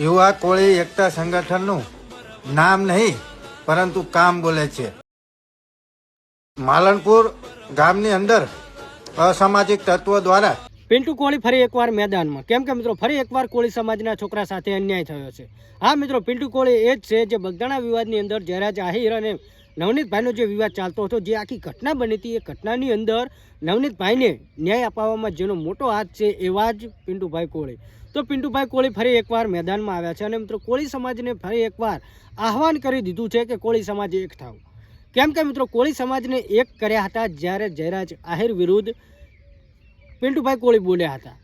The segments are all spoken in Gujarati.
યુવા કોળી એકતા સંગઠનનું નામ નહીં પરંતુ કામ બોલે છે। માલણપુર ગામની અંદર અસામાજિક તત્વો દ્વારા પિન્ટુ કોળી ફરી એકવાર મેદાનમાં। કેમ કે મિત્રો ફરી એકવાર કોળી સમાજના છોકરા સાથે અન્યાય થયો છે। હા મિત્રો, પિન્ટુ કોળી એ જ છે જે બગદાણા વિવાદની અંદર જયરાજ આહિર અને નવનીતભાઈનો જે વિવાદ ચાલતો હતો, જે આખી ઘટના બની હતી, એ ઘટનાની અંદર નવનીતભાઈને ન્યાય અપાવવામાં જેનો મોટો હાથ છે એવા જ પિન્ટુભાઈ કોળી। તો પિન્ટુભાઈ કોળી ફરી એકવાર મેદાનમાં આવ્યા છે અને મિત્રો કોળી સમાજને ફરી એકવાર આહવાન કરી દીધું છે કે કોળી સમાજ એક થાવ। કેમ કે મિત્રો કોળી સમાજને એક કર્યા હતા જ્યારે જયરાજ આહિર વિરુદ્ધ પિન્ટુભાઈ કોળી બોલ્યા હતા।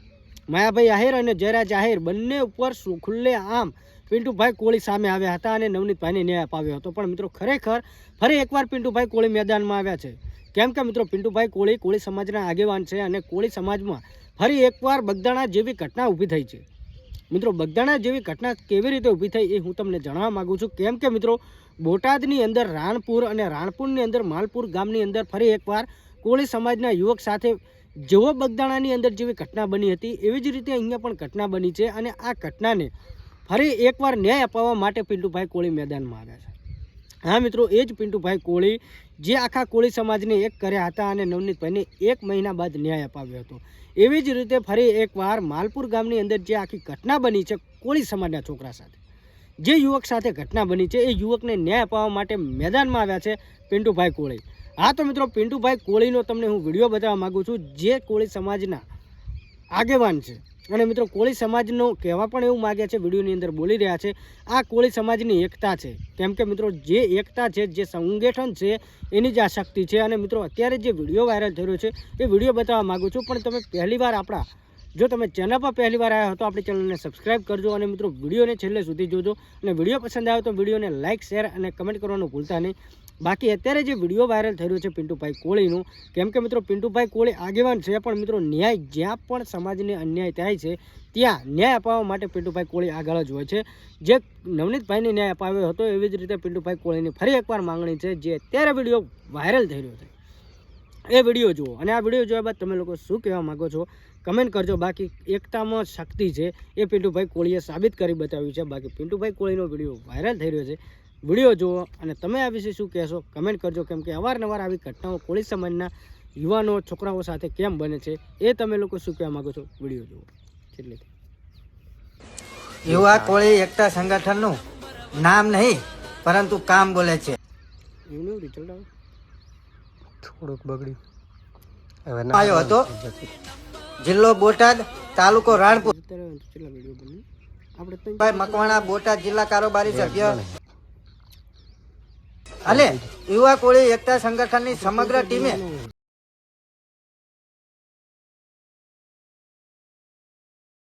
માયાભાઈ આહિર અને જયરાજ આહિર બંને ઉપર ખુલ્લે આમ પિન્ટુભાઈ કોળી સામે આવ્યા હતા અને નવનીતભાઈને ન્યાય અપાવ્યો હતો। પણ મિત્રો ખરેખર ફરી એકવાર પિન્ટુભાઈ કોળી મેદાનમાં આવ્યા છે। કેમ કે મિત્રો પિન્ટુભાઈ કોળી કોળી સમાજના આગેવાન છે અને કોળી સમાજમાં ફરી એકવાર બગદાણા જેવી ઘટના ઊભી થઈ છે। મિત્રો બગદાણા જેવી ઘટના કેવી રીતે ઊભી થઈ એ હું તમને જણાવવા માગું છું। કેમ કે મિત્રો બોટાદની અંદર રાણપુર અને રાણપુરની અંદર માલપુર ગામની અંદર ફરી એકવાર કોળી સમાજના યુવક સાથે જેવો બગદાણાની અંદર જેવી ઘટના બની હતી એવી જ રીતે અહીંયા પણ ઘટના બની છે અને આ ઘટનાને ફરી એકવાર ન્યાય અપાવવા માટે પિન્ટુભાઈ કોળી મેદાનમાં આવ્યા છે। હા મિત્રો, એ જ પિન્ટુભાઈ કોળી જે આખા કોળી સમાજને એક કર્યા હતા અને નવનીતભાઈને 1 મહિના બાદ ન્યાય અપાવ્યો હતો। એવી જ રીતે ફરી એકવાર માલપુર ગામની અંદર જે આખી ઘટના બની છે કોળી સમાજના છોકરા સાથે, જે યુવક સાથે ઘટના બની છે, એ યુવકને ન્યાય અપાવવા માટે મેદાનમાં આવ્યા છે પિન્ટુભાઈ કોળી। હા તો મિત્રો પિન્ટુભાઈ કોળીનો તમને હું વિડીયો બતાવવા માગું છું, જે કોળી સમાજના આગેવાન છે અને મિત્રો કોળી સમાજનો કહેવા પણ એવું માગ્યા છે, વિડીયોની અંદર બોલી રહ્યા છે, આ કોળી સમાજની એકતા છે। કેમ કે મિત્રો જે એકતા છે, જે સંગઠન છે, એની જ આ શક્તિ છે। અને મિત્રો અત્યારે જે વિડીયો વાયરલ થઈ રહ્યો છે એ વિડીયો બતાવવા માગું છું। પણ તમે પહેલીવાર જો તમે ચેનલ પર પહેલીવાર આવ્યા હો તો આપણી ચેનલને સબસ્ક્રાઈબ કરજો અને મિત્રો વિડીયોને છેલ્લે સુધી જોજો અને વિડીયો પસંદ આવે તો વિડીયોને લાઇક, શેર અને કમેન્ટ કરવાનું ભૂલતા નહીં। બાકી અત્યારે જે વિડીયો વાયરલ થઈ રહ્યો છે પિન્ટુભાઈ કોળીનું, કેમ કે મિત્રો પિન્ટુભાઈ કોળી આગેવાન છે, પણ મિત્રો ન્યાય જ્યાં પણ સમાજને અન્યાય થાય છે ત્યાં ન્યાય અપાવવા માટે પિન્ટુભાઈ કોળી આગળ જ હોય છે। જે નવનીતભાઈને ન્યાય અપાવ્યો હતો એવી જ રીતે પિન્ટુભાઈ કોળીની ફરી એકવાર માંગણી છે, જે અત્યારે વિડીયો વાયરલ થઈ રહ્યો છે એ વિડીયો જુઓ અને આ વિડીયો જોયા બાદ તમે લોકો શું કહેવા માગો છો કમેન્ટ કરજો। બાકી એકતામાં શક્તિ છે એ પિન્ટુભાઈ કોળીએ સાબિત કરી બતાવ્યું છે। બાકી પિન્ટુભાઈ કોળીનો વિડીયો વાયરલ થઈ રહ્યો છે, વિડીયો જુઓ અને તમે આ વિશે શું કહેશો કમેન્ટ કરજો। કેમ કે અવારનવાર આવી ઘટનાઓ કોળી સમાજના યુવાનો છોકરાઓ સાથે કેમ બને છે એ તમે લોકો શું કહેવા માગો છો વિડીયો જુઓ। એટલે યુવા કોળી એકતા સંગઠનનું નામ નહીં પરંતુ કામ બોલે છે। એવું રિઝલ્ટ આવે થોડુંક બગડ્યું આવ્યો હતો જિલ્લો બોટાદ, તાલુકો રાણપુર। કેટલા વિડીયો બને આપણે ભાઈ મકવાણા, બોટાદ જિલ્લા કારોબારી સભ્ય અને યુવા કોળી એકતા સંગઠનની સમગ્ર ટીમે